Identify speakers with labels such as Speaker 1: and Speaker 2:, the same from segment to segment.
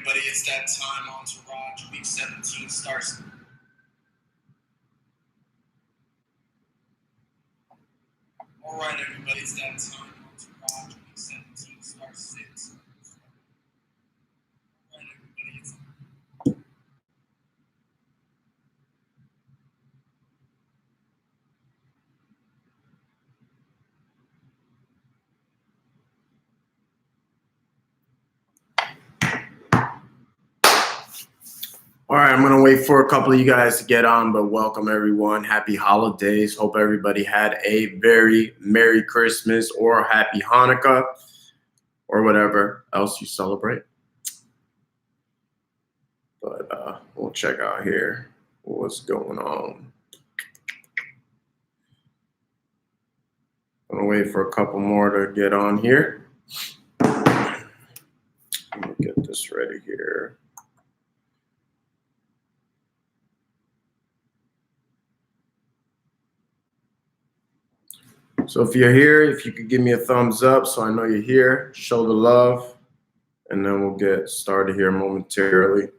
Speaker 1: everybody, it's that time. Entourage Week 17 starts. All right, everybody, it's that time. Entourage Week 17 starts 6. All right, everybody, it's... All right, I'm going to wait for a couple of you guys to get on, but welcome everyone. Happy holidays. Hope everybody had a very Merry Christmas or Happy Hanukkah or whatever else you celebrate. But we'll check out here what's going on. I'm going to wait for a couple more to get on here. Let me get this ready here. So if you're here, if you could give me a thumbs up so I know you're here, show the love, and then we'll get started here momentarily.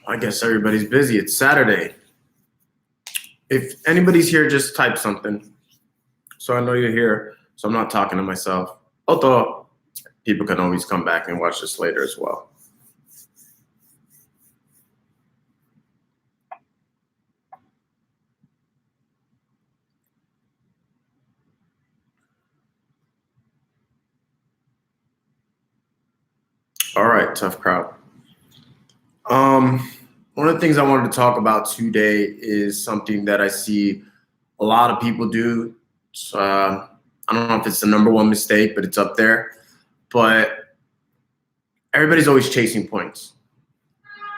Speaker 1: I guess everybody's busy. It's Saturday. If anybody's here, just type something so I know you're here, so I'm not talking to myself. Although people can always come back and watch this later as well. All right, tough crowd. One of the things I wanted to talk about today is something that I see a lot of people do. So, I don't know if it's the number one mistake, but it's up there. But everybody's always chasing points.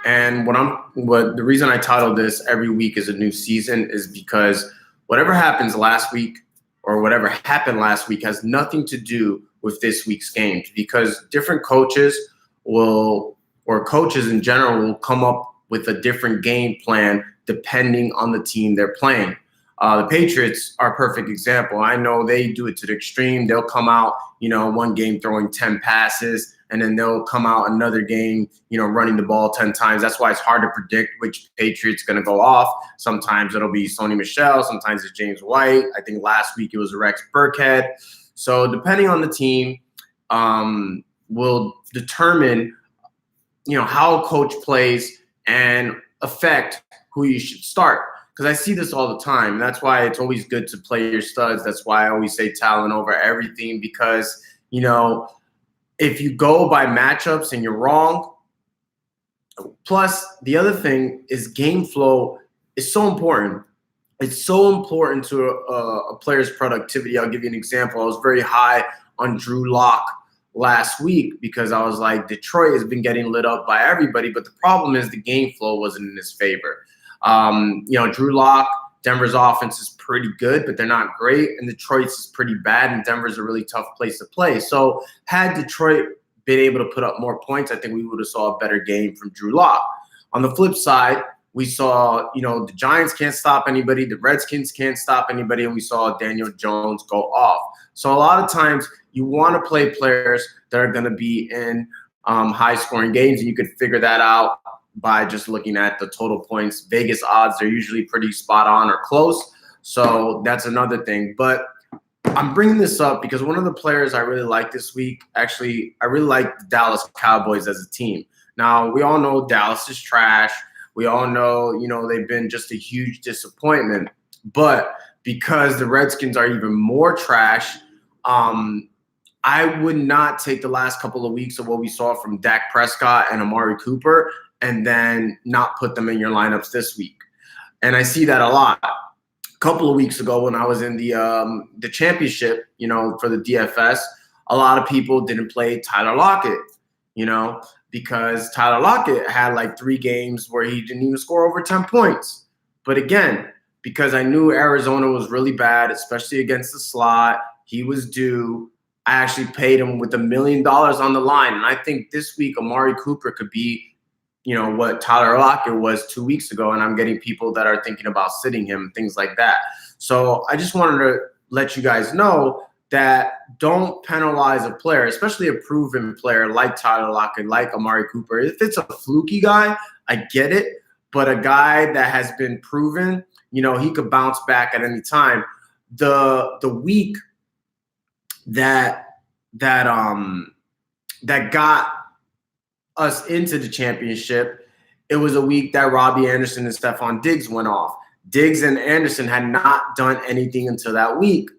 Speaker 1: And the reason I titled this "Every Week is a New Season" is because whatever happens last week or whatever happened last week has nothing to do with this week's games, because different coaches or coaches in general will come up with a different game plan depending on the team they're playing. The Patriots are a perfect example. I know they do it to the extreme. They'll come out, one game throwing 10 passes, and then they'll come out another game, running the ball 10 times. That's why it's hard to predict which Patriot's going to go off. Sometimes it'll be Sony Michel. Sometimes it's James White. I think last week it was Rex Burkhead. So depending on the team, will determine, how a coach plays and affect who you should start. Because I see this all the time. That's why it's always good to play your studs. That's why I always say talent over everything, because, if you go by matchups and you're wrong. Plus, the other thing is game flow is so important. It's so important to a player's productivity. I'll give you an example. I was very high on Drew Lock last week because I was like, Detroit has been getting lit up by everybody, but the problem is the game flow wasn't in his favor. Drew Lock, Denver's offense is pretty good, but they're not great, and Detroit's is pretty bad, and Denver's a really tough place to play. So had Detroit been able to put up more points, I think we would have saw a better game from Drew Lock. On the flip side, we saw, the Giants can't stop anybody, the Redskins can't stop anybody, and we saw Daniel Jones go off. So a lot of times you want to play players that are going to be in high-scoring games, and you could figure that out by just looking at the total points. Vegas odds are usually pretty spot on or close, so that's another thing. But I'm bringing this up because one of the players I really like this week, actually, I really like the Dallas Cowboys as a team. Now, we all know Dallas is trash. We all know, they've been just a huge disappointment. But because the Redskins are even more trash, I would not take the last couple of weeks of what we saw from Dak Prescott and Amari Cooper and then not put them in your lineups this week. And I see that a lot. A couple of weeks ago when I was in the championship, for the DFS, a lot of people didn't play Tyler Lockett, because Tyler Lockett had like 3 games where he didn't even score over 10 points. But again, because I knew Arizona was really bad, especially against the slot, he was due. I actually paid him with $1 million on the line. And I think this week Amari Cooper could be, what Tyler Lockett was 2 weeks ago. And I'm getting people that are thinking about sitting him, things like that. So I just wanted to let you guys know that don't penalize a player, especially a proven player like Tyler Lockett, like Amari Cooper. If it's a fluky guy, I get it. But a guy that has been proven, he could bounce back at any time. The week that got us into the championship, it was a week that Robbie Anderson and Stephon Diggs went off. Diggs and Anderson had not done anything until that week.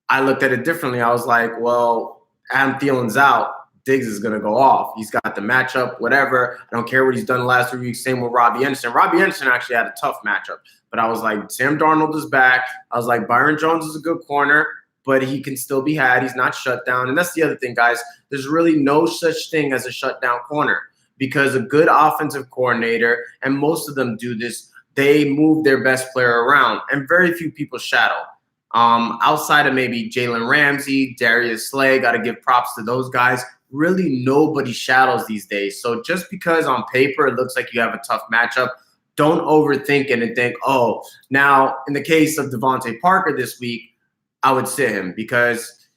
Speaker 1: I looked at it differently. I was like, well, Adam Thielen's out. Diggs is going to go off. He's got the matchup, whatever. I don't care what he's done the last 3 weeks. Same with Robbie Anderson. Robbie Anderson actually had a tough matchup. But I was like, Sam Darnold is back. I was like, Byron Jones is a good corner, but he can still be had. He's not shut down. And that's the other thing, guys. There's really no such thing as a shutdown corner because a good offensive coordinator, and most of them do this, they move their best player around, and very few people shadow. Outside of maybe Jalen Ramsey, Darius Slay, got to give props to those guys. Really, nobody shadows these days. So just because on paper it looks like you have a tough matchup, don't overthink it and think, oh, now in the case of Devontae Parker this week, I would sit him because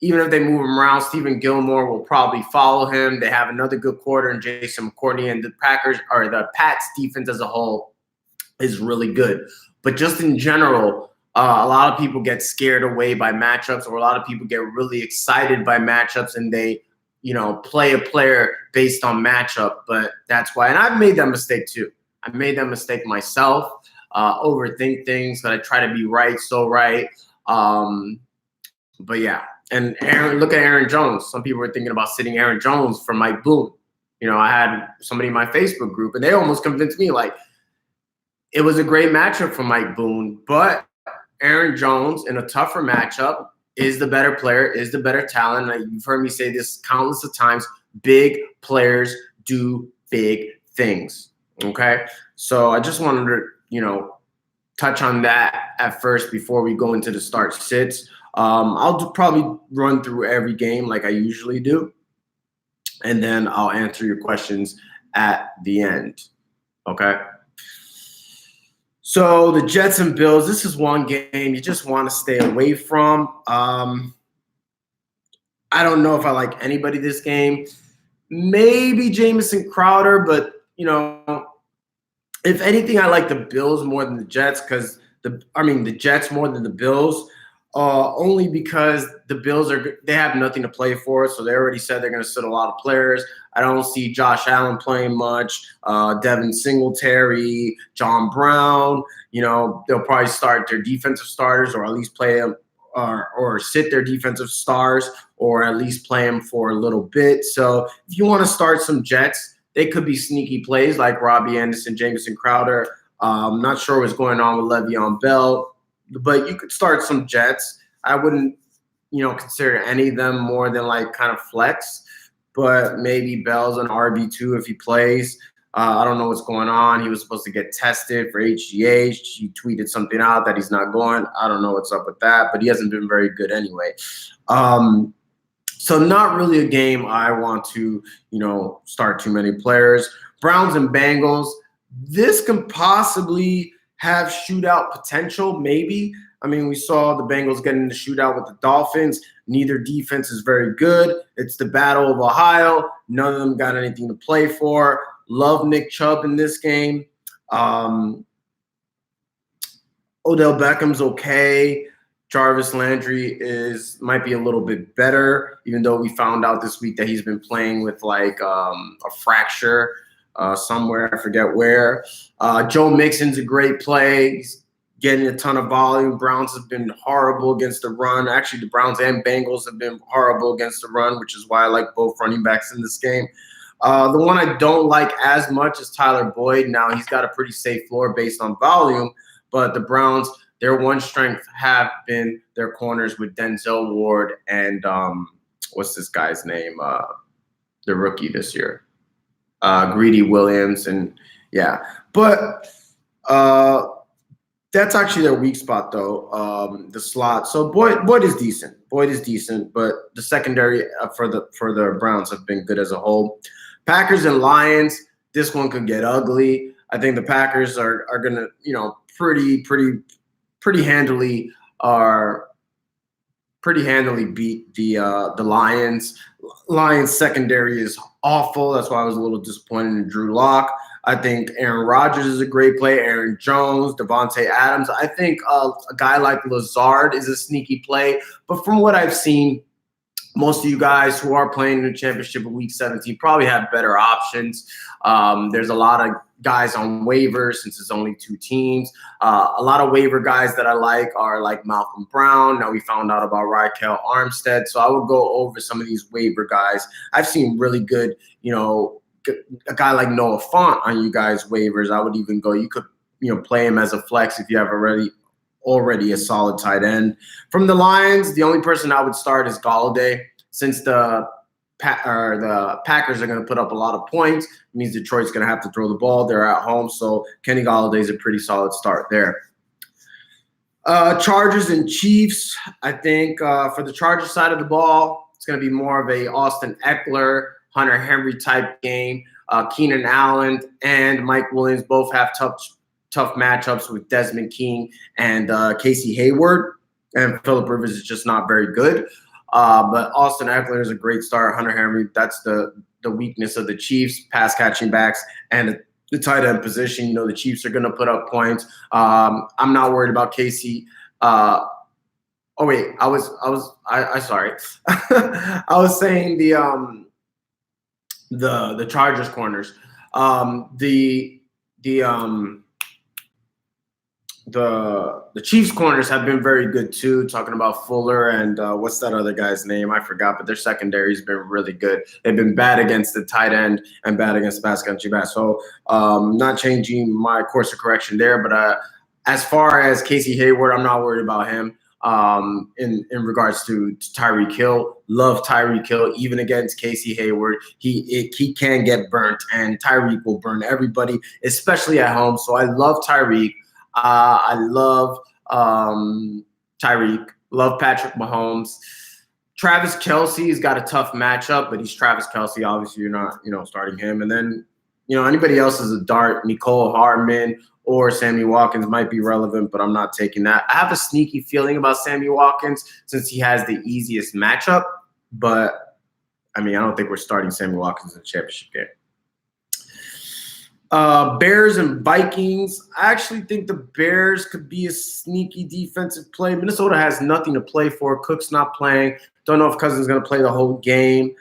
Speaker 1: even if they move him around, Stephen Gilmore will probably follow him. They have another good quarter in Jason McCourty, and the Pats defense as a whole is really good. But just in general, a lot of people get scared away by matchups, or a lot of people get really excited by matchups, and they, play a player based on matchup. But that's why, and I've made that mistake too. I made that mistake myself. Overthink things, but I try to be right, so right. But yeah, and look at Aaron Jones. Some people were thinking about sitting Aaron Jones for Mike Boone. I had somebody in my Facebook group, and they almost convinced me like it was a great matchup for Mike Boone, but Aaron Jones in a tougher matchup is the better player, is the better talent. You've heard me say this countless of times. Big players do big things. Okay, so I just wanted to, touch on that at first before we go into the start sits. I'll probably run through every game like I usually do, and then I'll answer your questions at the end. Okay. So the Jets and Bills, this is one game you just want to stay away from. I don't know if I like anybody this game. Maybe Jamison Crowder, but, if anything, I like the Bills more than the Jets because the Jets more than the Bills, only because the Bills they have nothing to play for. So they already said they're going to sit a lot of players. I don't see Josh Allen playing much, Devin Singletary, John Brown. They'll probably start their defensive starters or at least play them or sit their defensive stars or at least play them for a little bit. So if you want to start some Jets, they could be sneaky plays like Robbie Anderson, Jamison Crowder. I'm not sure what's going on with Le'Veon Bell, but you could start some Jets. I wouldn't, consider any of them more than like kind of flex, but maybe Bell's an RB2 if he plays. I don't know what's going on. He was supposed to get tested for HGH. He tweeted something out that he's not going. I don't know what's up with that, but he hasn't been very good anyway. So not really a game I want to, start too many players. Browns and Bengals, this can possibly have shootout potential, maybe. We saw the Bengals get in the shootout with the Dolphins. Neither defense is very good. It's the Battle of Ohio. None of them got anything to play for. Love Nick Chubb in this game. Odell Beckham's okay. Jarvis Landry might be a little bit better, even though we found out this week that he's been playing with like a fracture somewhere. I forget where. Joe Mixon's a great play. He's getting a ton of volume. Browns have been horrible against the run. Actually, the Browns and Bengals have been horrible against the run, which is why I like both running backs in this game. The one I don't like as much is Tyler Boyd. Now, he's got a pretty safe floor based on volume, but the Browns, their one strength have been their corners with Denzel Ward and what's this guy's name? The rookie this year. Greedy Williams. And yeah, but That's actually their weak spot, though. The slot. So Boyd is decent. Boyd is decent, but the secondary for the Browns have been good as a whole. Packers and Lions. This one could get ugly. I think the Packers are gonna, pretty handily are pretty handily beat the Lions. Lions secondary is awful. That's why I was a little disappointed in Drew Lock. I think Aaron Rodgers is a great play. Aaron Jones, Devontae Adams. I think a guy like Lazard is a sneaky play. But from what I've seen, most of you guys who are playing in the championship of Week 17 probably have better options. There's a lot of guys on waivers since it's only 2 teams. A lot of waiver guys that I like are like Malcolm Brown. Now we found out about Raquel Armstead. So I would go over some of these waiver guys. I've seen really good, a guy like Noah Fant on you guys' waivers. I would even go, you could, play him as a flex if you have already a solid tight end. From the Lions, the only person I would start is Golladay. Since the Packers are going to put up a lot of points, it means Detroit's going to have to throw the ball. They're at home, so Kenny Golladay is a pretty solid start there. Chargers and Chiefs. I think for the Chargers side of the ball, it's going to be more of a Austin Eckler, Hunter Henry type game. Keenan Allen and Mike Williams both have tough matchups with Desmond King and Casey Hayward. And Phillip Rivers is just not very good. But Austin Eckler is a great start. Hunter Henry, that's the weakness of the Chiefs, pass catching backs and the tight end position. The Chiefs are going to put up points. I'm not worried about Casey. Sorry. I was saying the Chargers corners. The Chiefs corners have been very good too. Talking about Fuller and what's that other guy's name? I forgot, but their secondary's been really good. They've been bad against the tight end and bad against pass catching back. So not changing my course of correction there. But as far as Casey Hayward, I'm not worried about him. In regards to Tyreek Hill, love Tyreek Hill even against Casey Hayward. He can get burnt, and Tyreek will burn everybody, especially at home. So I love Tyreek. I love Tyreek. Love Patrick Mahomes. Travis Kelce's got a tough matchup, but he's Travis Kelce. Obviously, you're not starting him. And then anybody else is a dart. Nicole Hardman or Sammy Watkins might be relevant, but I'm not taking that. I have a sneaky feeling about Sammy Watkins since he has the easiest matchup, but I don't think we're starting Sammy Watkins in the championship game. Bears and Vikings. I actually think the Bears could be a sneaky defensive play. Minnesota has nothing to play for. Cook's not playing. Don't know if Cousins is going to play the whole game.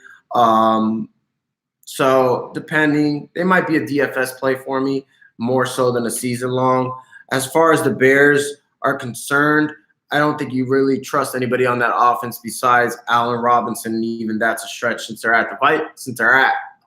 Speaker 1: So depending, they might be a DFS play for me more so than a season long. As far as the Bears are concerned, I don't think you really trust anybody on that offense besides Allen Robinson, and even that's a stretch since they're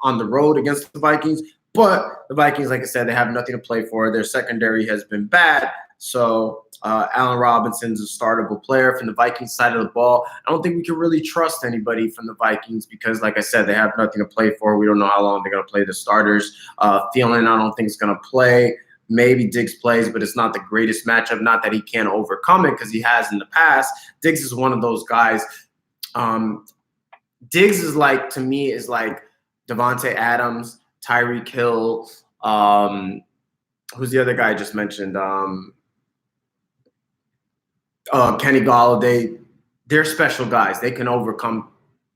Speaker 1: on the road against the Vikings. But the Vikings, like I said, they have nothing to play for. Their secondary has been bad. So Allen Robinson's a startable player from the Vikings side of the ball. I don't think we can really trust anybody from the Vikings because, like I said, they have nothing to play for. We don't know how long they're going to play the starters. Thielen, I don't think is going to play. Maybe Diggs plays, but it's not the greatest matchup. Not that he can't overcome it because he has in the past. Diggs is one of those guys. Diggs is like, to me, is like Devontae Adams, Tyreek Hill. Who's the other guy I just mentioned? Kenny Golladay. They're special guys. They can overcome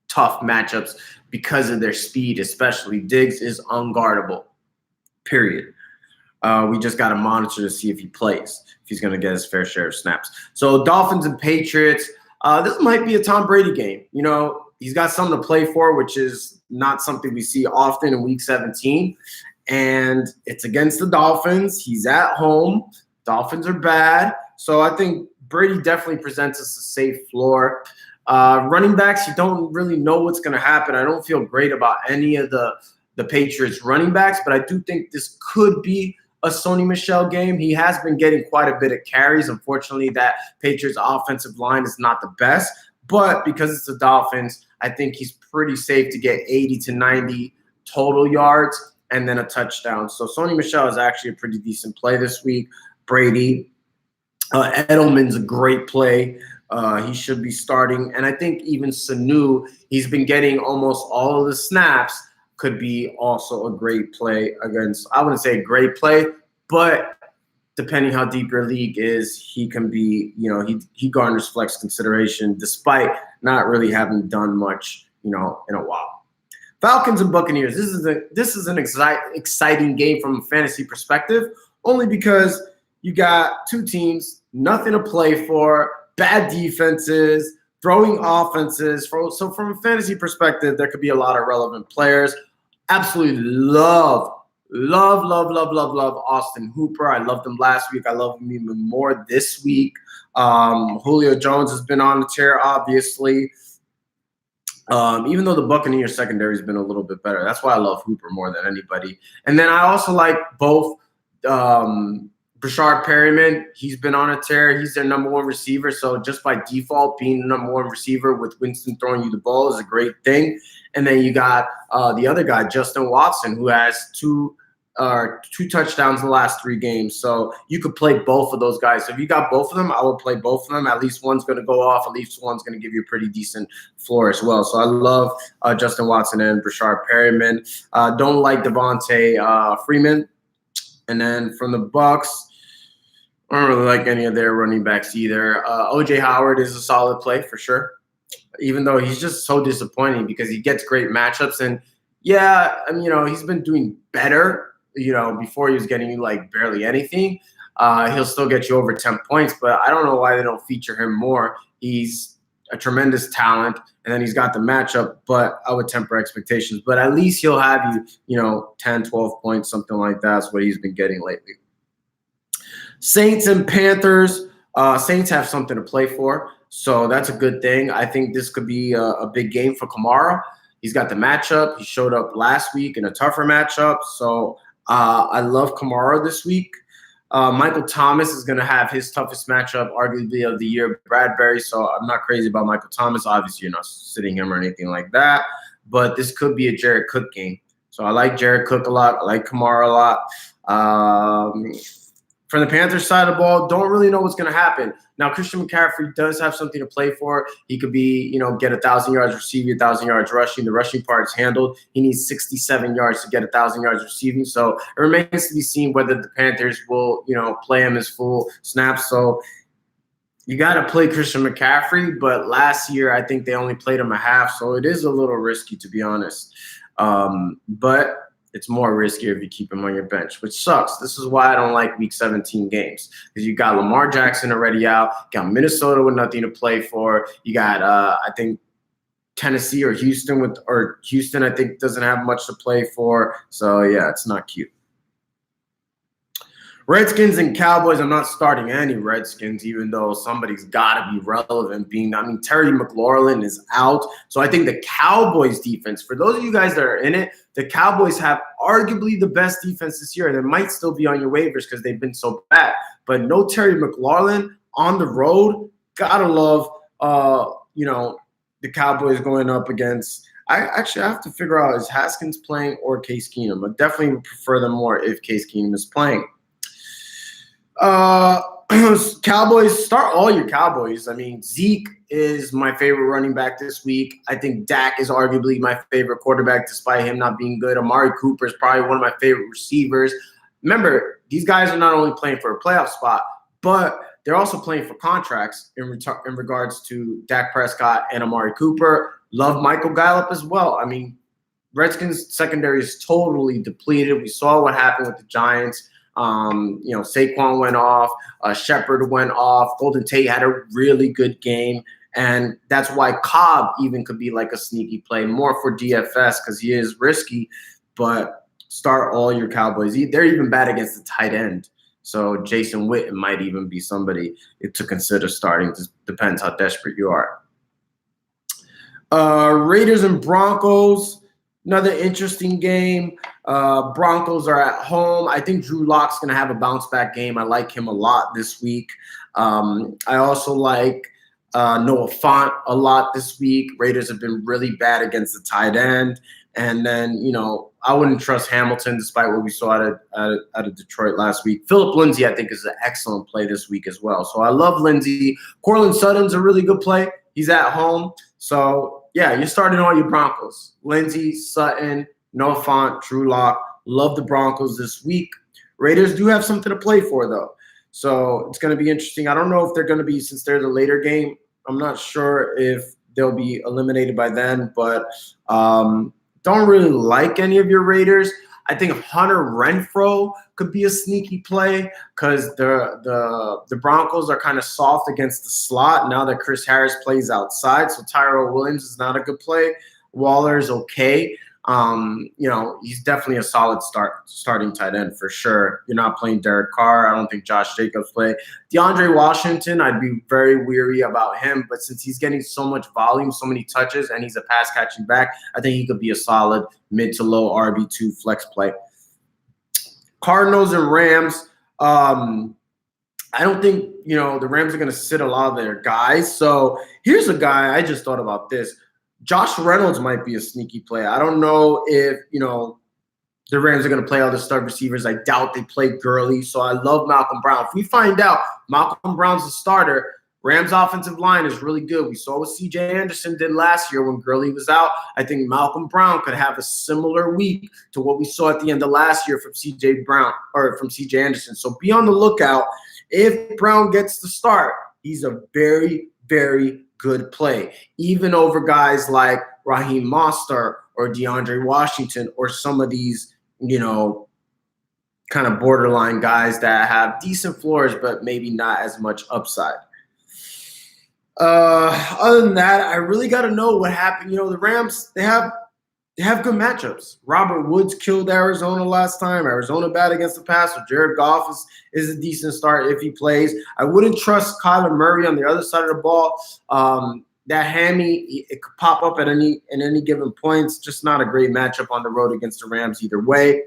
Speaker 1: tough matchups because of their speed, especially. Diggs is unguardable, period. We just got to monitor to see if he plays, if he's going to get his fair share of snaps. So Dolphins and Patriots, this might be a Tom Brady game. He's got something to play for, which is not something we see often in Week 17. And it's against the Dolphins. He's at home. Dolphins are bad. So I think Brady definitely presents us a safe floor. Running backs, you don't really know what's going to happen. I don't feel great about any of the Patriots running backs, but I do think this could be a Sony Michel game. He has been getting quite a bit of carries. Unfortunately, that Patriots offensive line is not the best, but because it's the Dolphins, I think he's pretty safe to get 80 to 90 total yards and then a touchdown. So Sony Michel is actually a pretty decent play this week. Brady, Edelman's a great play. He should be starting. And I think even Sanu, he's been getting almost all of the snaps, could be also a great play against, I wouldn't say a great play, but depending how deep your league is, he can be, he garners flex consideration despite not really having done much, in a while. Falcons and Buccaneers. This is an exciting game from a fantasy perspective, only because you got two teams, nothing to play for, bad defenses, throwing offenses. So from a fantasy perspective, there could be a lot of relevant players. Absolutely love Austin Hooper. I loved him last week. I love him even more this week. Julio Jones has been on the tear, obviously. Even though the Buccaneers secondary has been a little bit better. That's why I love Hooper more than anybody. And then I also like both Brashard Perryman. He's been on a tear. He's their number one receiver. So just by default, being the number one receiver with Winston throwing you the ball is a great thing. And then you got the other guy, Justin Watson, who has two touchdowns in the last 3 games. So you could play both of those guys. So if you got both of them, I would play both of them. At least one's going to go off. At least one's going to give you a pretty decent floor as well. So I love Justin Watson and Brashard Perryman. Don't like Devontae Freeman. And then from the Bucks, I don't really like any of their running backs either. O.J. Howard is a solid play for sure, even though he's just so disappointing because he gets great matchups. And, yeah, I mean, he's been doing better. Before he was getting you like barely anything. He'll still get you over 10 points, but I don't know why they don't feature him more. He's a tremendous talent, and then he's got the matchup, but I would temper expectations. But at least he'll have you, 10, 12 points, something like that. That's what he's been getting lately. Saints and Panthers. Saints have something to play for, so that's a good thing. I think this could be a big game for Kamara. He's got the matchup. He showed up last week in a tougher matchup, so I love Kamara this week. Michael Thomas is going to have his toughest matchup, arguably of the year, Bradbury. So I'm not crazy about Michael Thomas. Obviously, you're not sitting him or anything like that. But this could be a Jared Cook game. So I like Jared Cook a lot. I like Kamara a lot. From the Panthers side of the ball, don't really know what's going to happen. Now, Christian McCaffrey does have something to play for. He could be, get 1,000 yards receiving, 1,000 yards rushing. The rushing part is handled. He needs 67 yards to get 1,000 yards receiving. So it remains to be seen whether the Panthers will, play him his full snaps. So you got to play Christian McCaffrey, but last year I think they only played him a half. So it is a little risky, to be honest. But it's more riskier if you keep him on your bench, which sucks. This is why I don't like Week 17 games, because you got Lamar Jackson already out, you got Minnesota with nothing to play for, you got I think Tennessee or Houston Houston I think doesn't have much to play for. So yeah, it's not cute. Redskins and Cowboys. I'm not starting any Redskins, even though somebody's got to be relevant. Terry McLaurin is out. So I think the Cowboys defense, for those of you guys that are in it, the Cowboys have arguably the best defense this year. They might still be on your waivers because they've been so bad. But no Terry McLaurin on the road. Gotta love, the Cowboys going up against. I have to figure out, is Haskins playing or Case Keenum? I definitely would prefer them more if Case Keenum is playing. Cowboys, start all your Cowboys. I mean, Zeke is my favorite running back this week. I think Dak is arguably my favorite quarterback despite him not being good. Amari Cooper is probably one of my favorite receivers. Remember, these guys are not only playing for a playoff spot, but they're also playing for contracts in regards to Dak Prescott and Amari Cooper. Love Michael Gallup as well. I mean, Redskins secondary is totally depleted. We saw what happened with the Giants. Saquon went off, Shepard went off, Golden Tate had a really good game, and that's why Cobb even could be like a sneaky play, more for DFS because he is risky, but start all your Cowboys. They're even bad against the tight end, so Jason Witten might even be somebody to consider starting. It just depends how desperate you are. Raiders and Broncos. Another interesting game. Broncos are at home. I think Drew Lock's going to have a bounce-back game. I like him a lot this week. I also like Noah Fant a lot this week. Raiders have been really bad against the tight end. And then, I wouldn't trust Hamilton despite what we saw out of Detroit last week. Philip Lindsay, I think, is an excellent play this week as well. So I love Lindsay. Cortland Sutton's a really good play. He's at home. So, yeah, you're starting all your Broncos. Lindsay, Sutton, Noah Fant, Drew Lock. Love the Broncos this week. Raiders do have something to play for, though. So it's going to be interesting. I don't know if they're going to be, since they're the later game, I'm not sure if they'll be eliminated by then, but don't really like any of your Raiders. I think Hunter Renfrow could be a sneaky play because the Broncos are kind of soft against the slot now that Chris Harris plays outside. So Tyrell Williams is not a good play. Waller's okay. He's definitely a solid starting tight end for sure. You're not playing Derek Carr. I don't think Josh Jacobs play. DeAndre Washington, I'd be very weary about him, but since he's getting so much volume, so many touches, and he's a pass catching back, I think he could be a solid mid to low RB2 flex play. Cardinals and Rams. I don't think, the Rams are going to sit a lot of their guys. So here's a guy, I just thought about this. Josh Reynolds might be a sneaky play. I don't know if, the Rams are going to play all the stud receivers. I doubt they play Gurley. So I love Malcolm Brown. If we find out Malcolm Brown's the starter, Rams offensive line is really good. We saw what C.J. Anderson did last year when Gurley was out. I think Malcolm Brown could have a similar week to what we saw at the end of last year from C.J. Anderson. So be on the lookout. If Brown gets the start, he's a very, very good play, even over guys like Raheem Mostert or DeAndre Washington or some of these, kind of borderline guys that have decent floors but maybe not as much upside. Other than that, I really got to know what happened. The Rams, they have good matchups. Robert Woods killed Arizona last time. Arizona bad against the pass. So Jared Goff is a decent start if he plays. I wouldn't trust Kyler Murray on the other side of the ball. That hammy, it could pop up at any given point. It's just not a great matchup on the road against the Rams either way.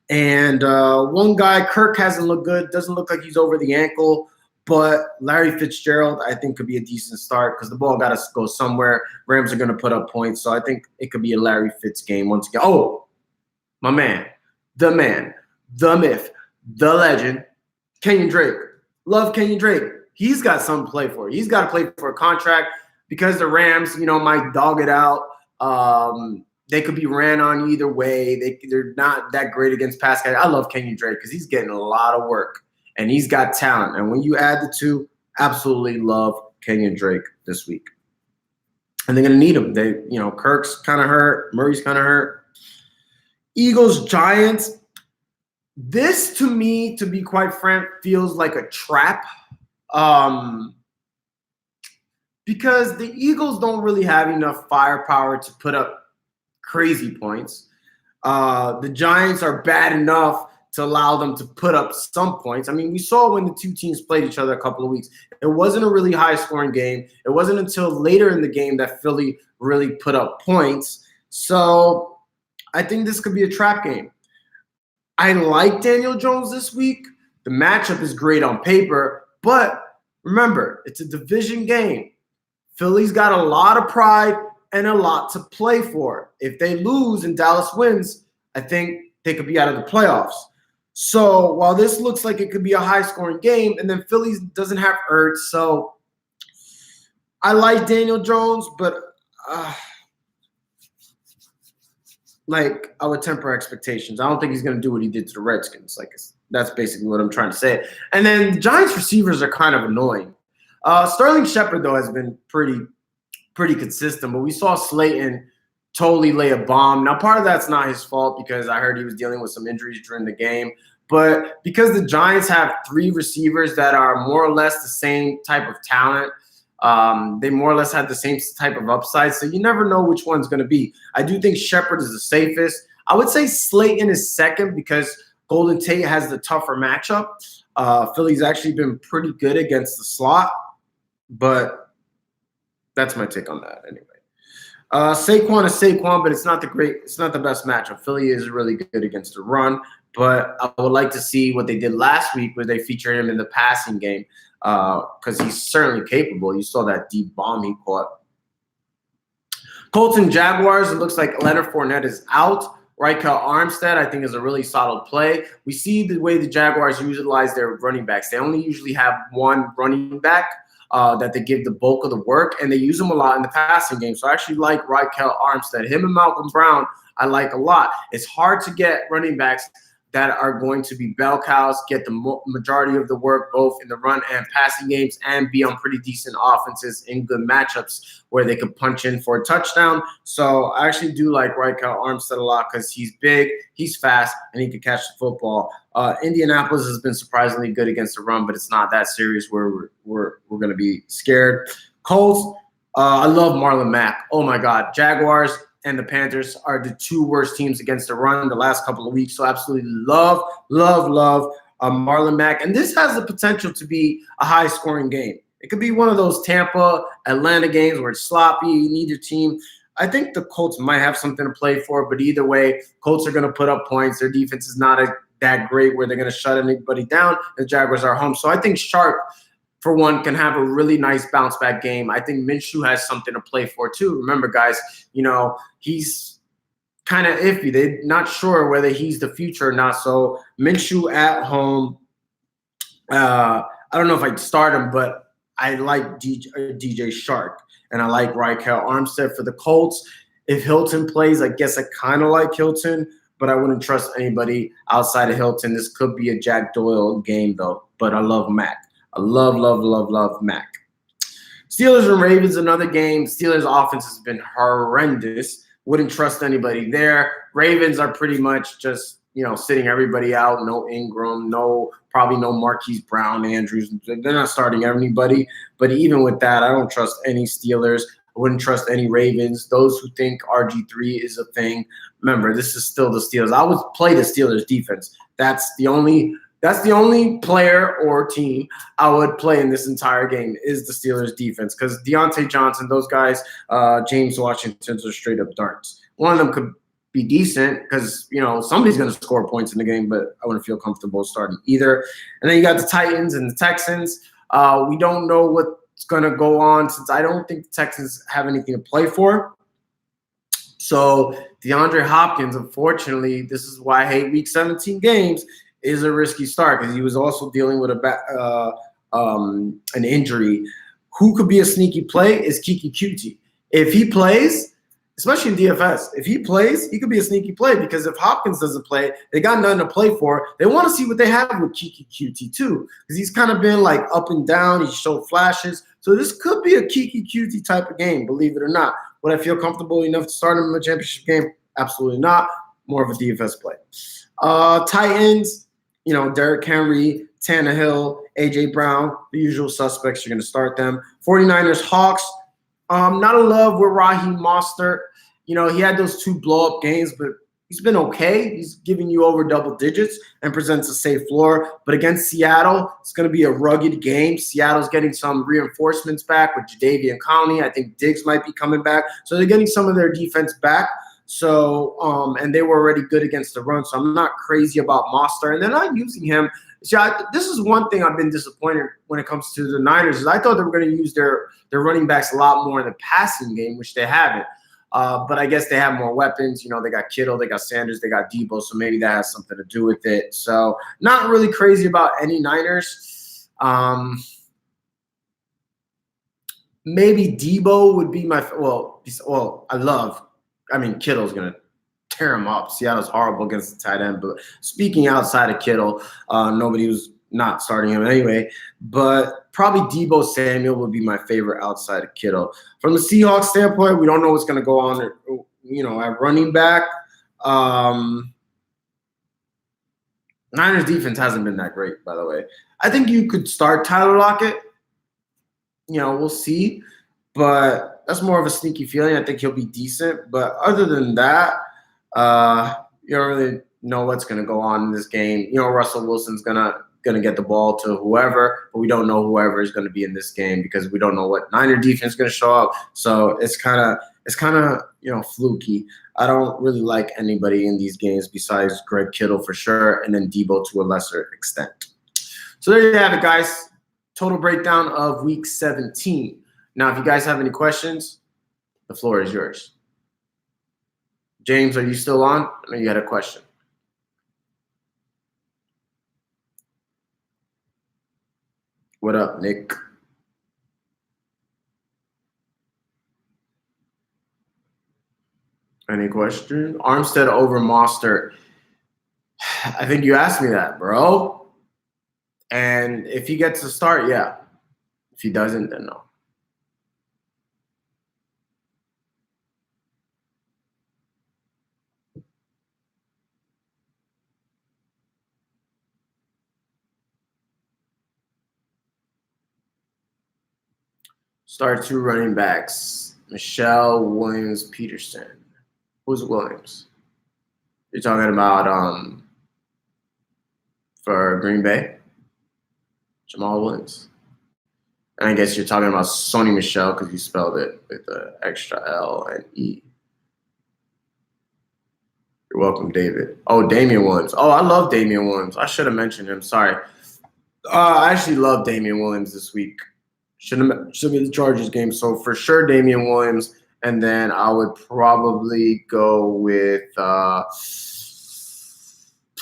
Speaker 1: And one guy, Kirk, hasn't looked good. Doesn't look like he's over the ankle. But Larry Fitzgerald, I think, could be a decent start because the ball got to go somewhere. Rams are going to put up points. So I think it could be a Larry Fitz game once again. Oh, my man, the myth, the legend, Kenyon Drake. Love Kenyon Drake. He's got something to play for. He's got to play for a contract because the Rams, might dog it out. They could be ran on either way. They're not that great against pass guys. I love Kenyon Drake because he's getting a lot of work. And he's got talent. And when you add the two, absolutely love Kenyon Drake this week. And they're going to need him. Kirk's kind of hurt. Murray's kind of hurt. Eagles, Giants. This, to me, to be quite frank, feels like a trap. Because the Eagles don't really have enough firepower to put up crazy points. The Giants are bad enough to allow them to put up some points. I mean, we saw when the two teams played each other a couple of weeks. It wasn't a really high-scoring game. It wasn't until later in the game that Philly really put up points. So I think this could be a trap game. I like Daniel Jones this week. The matchup is great on paper. But remember, it's a division game. Philly's got a lot of pride and a lot to play for. If they lose and Dallas wins, I think they could be out of the playoffs. So while this looks like it could be a high-scoring game, and then Philly doesn't have Ertz, so I like Daniel Jones, but I would temper expectations. I don't think he's going to do what he did to the Redskins. That's basically what I'm trying to say. And then the Giants receivers are kind of annoying. Sterling Shepard, though, has been pretty consistent, but we saw Slayton totally lay a bomb. Now, part of that's not his fault because I heard he was dealing with some injuries during the game. But because the Giants have three receivers that are more or less the same type of talent, they more or less have the same type of upside. So you never know which one's going to be. I do think Shepard is the safest. I would say Slayton is second because Golden Tate has the tougher matchup. Philly's actually been pretty good against the slot. But that's my take on that anyway. Saquon is Saquon, but it's not the best matchup. Philly is really good against the run, but I would like to see what they did last week where they featured him in the passing game because he's certainly capable. You saw that deep bomb he caught. Colts and Jaguars, it looks like Leonard Fournette is out. Raquel Armstead, I think, is a really solid play. We see the way the Jaguars utilize their running backs. They only usually have one running back that they give the bulk of the work, and they use them a lot in the passing game. So I actually like Raquel Armstead. Him and Malcolm Brown, I like a lot. It's hard to get running backs that are going to be bell cows, get the majority of the work both in the run and passing games, and be on pretty decent offenses in good matchups where they could punch in for a touchdown. So I actually do like Raquel Armstead a lot because he's big, he's fast, and he can catch the football. Indianapolis has been surprisingly good against the run, but it's not that serious where we're going to be scared. Colts, I love Marlon Mack. Oh, my God. Jaguars and the Panthers are the two worst teams against the run the last couple of weeks. So absolutely love Marlon Mack. And this has the potential to be a high-scoring game. It could be one of those Tampa, Atlanta games where it's sloppy, neither team. I think the Colts might have something to play for, but either way, Colts are going to put up points. Their defense is not that great where they're going to shut anybody down. The Jaguars are home. So I think Sharp, for one, can have a really nice bounce back game. I think Minshew has something to play for too. Remember, guys, he's kind of iffy. They're not sure whether he's the future or not. So Minshew at home, I don't know if I'd start him, but I like DJ Shark, and I like Raquel Armstead for the Colts. If Hilton plays, I guess I kind of like Hilton, but I wouldn't trust anybody outside of Hilton. This could be a Jack Doyle game, though, but I love Mac. I love Mac. Steelers and Ravens, another game. Steelers' offense has been horrendous. Wouldn't trust anybody there. Ravens are pretty much just, sitting everybody out. No Ingram, probably no Marquise Brown, Andrews. They're not starting anybody. But even with that, I don't trust any Steelers. I wouldn't trust any Ravens. Those who think RG3 is a thing, remember, this is still the Steelers. I would play the Steelers defense. That's the only player or team I would play in this entire game is the Steelers defense, because Deontay Johnson, those guys, James Washington's are straight up darts. One of them could be decent because, somebody's going to score points in the game, but I wouldn't feel comfortable starting either. And then you got the Titans and the Texans. We don't know what's going to go on since I don't think the Texans have anything to play for. So DeAndre Hopkins, unfortunately, this is why I hate Week 17 games, is a risky start because he was also dealing with an injury. Who could be a sneaky play is Kiki Kuti. If he plays, especially in DFS, if he plays, he could be a sneaky play because if Hopkins doesn't play, they got nothing to play for. They want to see what they have with Kiki Kuti too, because he's kind of been like up and down. He showed flashes. So this could be a Kiki Kuti type of game, believe it or not. Would I feel comfortable enough to start him in a championship game? Absolutely not. More of a DFS play. Titans, Derrick Henry, Tannehill, A.J. Brown, the usual suspects. You're going to start them. 49ers, Hawks. Not in love with Raheem Mostert. He had those two blow-up games, but he's been okay. He's giving you over double digits and presents a safe floor. But against Seattle, it's going to be a rugged game. Seattle's getting some reinforcements back with Jadeveon Clowney. I think Diggs might be coming back. So they're getting some of their defense back. So, and they were already good against the run. So I'm not crazy about Mostert. And they're not using him. See, this is one thing I've been disappointed when it comes to the Niners is I thought they were going to use their running backs a lot more in the passing game, which they haven't. But I guess they have more weapons. They got Kittle, they got Sanders, they got Debo, so maybe that has something to do with it. So not really crazy about any Niners. Maybe Debo would be my Kittle's going to tear him up. Seattle's horrible against the tight end. But speaking outside of Kittle, nobody was not starting him anyway. But probably Debo Samuel would be my favorite outside of Kittle. From the Seahawks standpoint, we don't know what's going to go on at running back. Niners defense hasn't been that great, by the way. I think you could start Tyler Lockett. We'll see. But that's more of a sneaky feeling. I think he'll be decent. But other than that, you don't really know what's going to go on in this game. Russell Wilson's gonna get the ball to whoever, but we don't know whoever is going to be in this game because we don't know what Niner defense is going to show up. So it's kind of fluky. I don't really like anybody in these games besides Greg Kittle for sure, and then Debo to a lesser extent. So there you have it, guys. Total breakdown of Week 17. Now, if you guys have any questions, the floor is yours. James, are you still on? I know you had a question. What up, Nick? Any question? Armstead over Mostert. I think you asked me that, bro. And if he gets a start, yeah. If he doesn't, then no. Start 2 running backs. Michelle, Williams, Peterson. Who's Williams? You're talking about for Green Bay? Jamal Williams. And I guess you're talking about Sony Michel because you spelled it with the extra L and E. You're welcome, David. Oh, Damian Williams. Oh, I love Damian Williams. I should have mentioned him. Sorry. I actually love Damian Williams this week. Should have been the Chargers game. So for sure, Damian Williams. And then I would probably go with I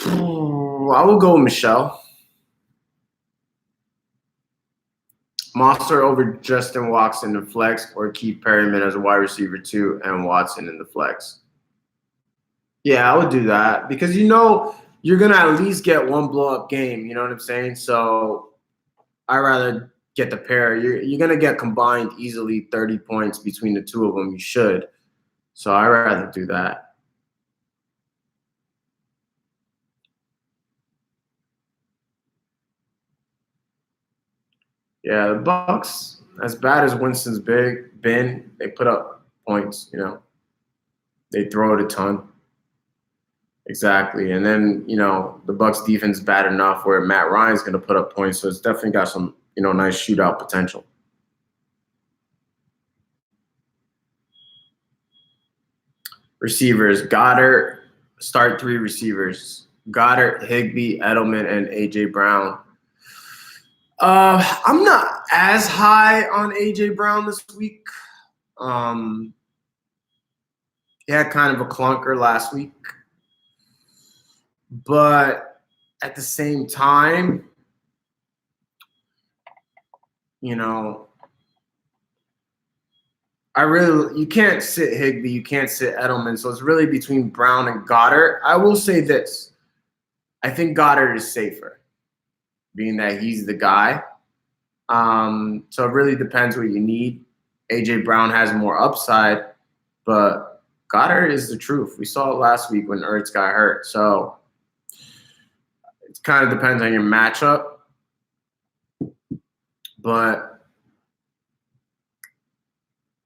Speaker 1: would go with Michelle. Monster over Justin Watson in the flex, or Keith Perryman as a wide receiver 2 and Watson in the flex. Yeah, I would do that because you're gonna at least get one blow up game. You know what I'm saying? So I rather get the pair. You're gonna get combined easily 30 points between the two of them. You should. So I rather do that. Yeah, the Bucks, as bad as Winston's been, they put up points. They throw it a ton. Exactly, and then the Bucks defense is bad enough where Matt Ryan's going to put up points, so it's definitely got some nice shootout potential. Receivers, Goddard, start 3 receivers: Goddard, Higbee, Edelman, and AJ Brown. I'm not as high on AJ Brown this week. He had kind of a clunker last week, but at the same time, you can't sit Higbee, you can't sit Edelman, so it's really between Brown and Goddard. I will say this: I think Goddard is safer, being that he's the guy. So it really depends what you need. AJ Brown has more upside, but Goddard is the truth. We saw it last week when Ertz got hurt. So it kind of depends on your matchup. But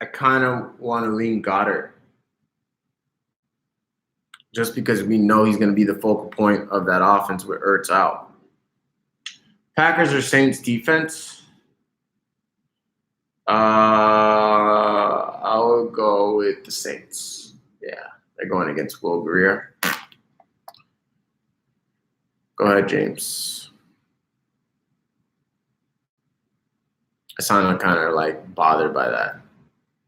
Speaker 1: I kind of want to lean Goddard just because we know he's going to be the focal point of that offense with Ertz out. Packers or Saints defense? I would go with the Saints. Yeah, they're going against Will Greer. Go ahead, James. I sound kind of like bothered by that,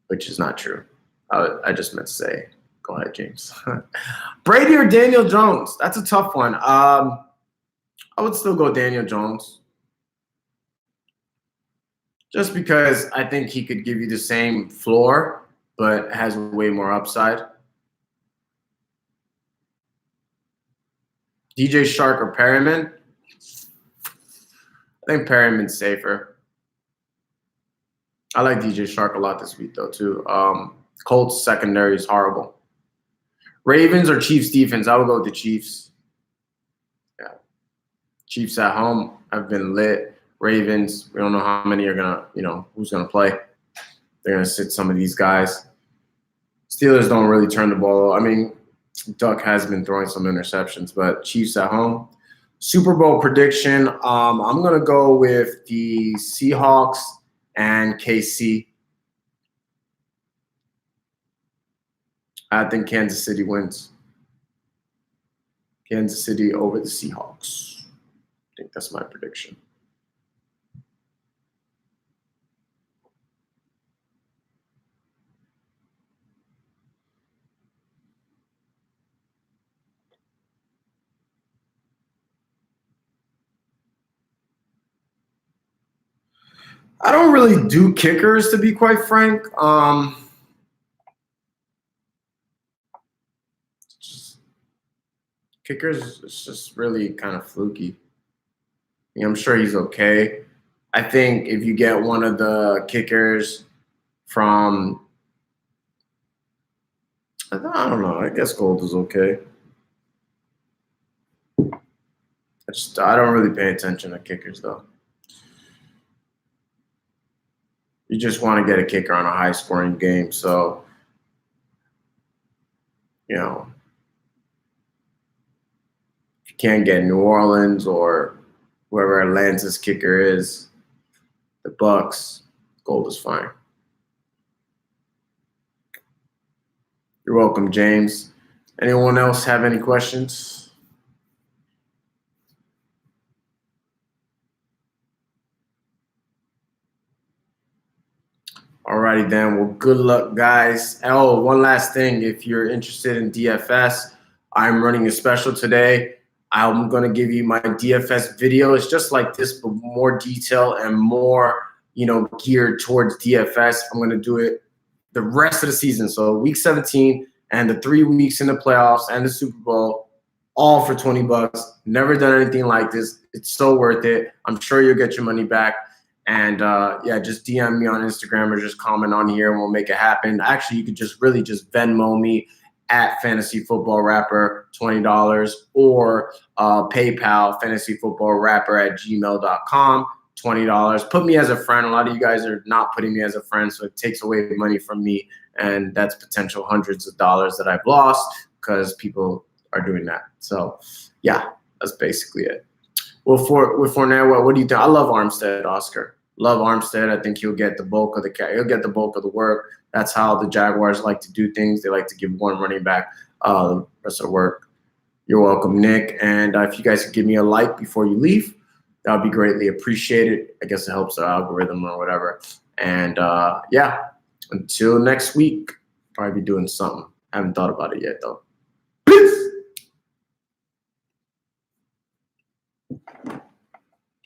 Speaker 1: which is not true. I just meant to say, go ahead, James. Brady or Daniel Jones? That's a tough one. I would still go Daniel Jones. Just because I think he could give you the same floor, but has way more upside. DJ Shark or Perryman? I think Perryman's safer. I like DJ Shark a lot this week, though, too. Colts secondary is horrible. Ravens or Chiefs defense? I would go with the Chiefs. Yeah. Chiefs at home have been lit. Ravens, we don't know how many are going to, who's going to play. They're going to sit some of these guys. Steelers don't really turn the ball. I mean, Duck has been throwing some interceptions, but Chiefs at home. Super Bowl prediction. I'm going to go with the Seahawks and KC. I think Kansas City wins. Kansas City over the Seahawks. I think that's my prediction. I don't really do kickers, to be quite frank. Just, kickers is just really kind of fluky. I mean, I'm sure he's okay. I think if you get one of the kickers from, I don't know, I guess gold is okay. I don't really pay attention to kickers though. You just want to get a kicker on a high scoring game. So, you know, if you can't get New Orleans or whoever Atlanta's kicker is, the Bucks, gold is fine. You're welcome, James. Anyone else have any questions? Alrighty then. Well, good luck, guys. Oh, one last thing. If you're interested in DFS, I'm running a special today. I'm going to give you my DFS video. It's just like this, but more detail and more, geared towards DFS. I'm going to do it the rest of the season. So week 17 and the 3 weeks in the playoffs and the Super Bowl, all for $20. Never done anything like this. It's so worth it. I'm sure you'll get your money back. And just DM me on Instagram or just comment on here and we'll make it happen. Actually, you could just Venmo me at Fantasy Football Rapper $20 or PayPal fantasyfootballrapper@gmail.com $20. Put me as a friend. A lot of you guys are not putting me as a friend, so it takes away money from me, and that's potential hundreds of dollars that I've lost because people are doing that. So yeah, that's basically it. Well, with Fournette, what do you think? I love Armstead, Oscar. Love Armstead. I think he'll get the bulk of the work. That's how the Jaguars like to do things. They like to give one running back the rest of the work. You're welcome, Nick. And if you guys could give me a like before you leave, that would be greatly appreciated. I guess it helps the algorithm or whatever. And until next week, probably be doing something. I haven't thought about it yet, though.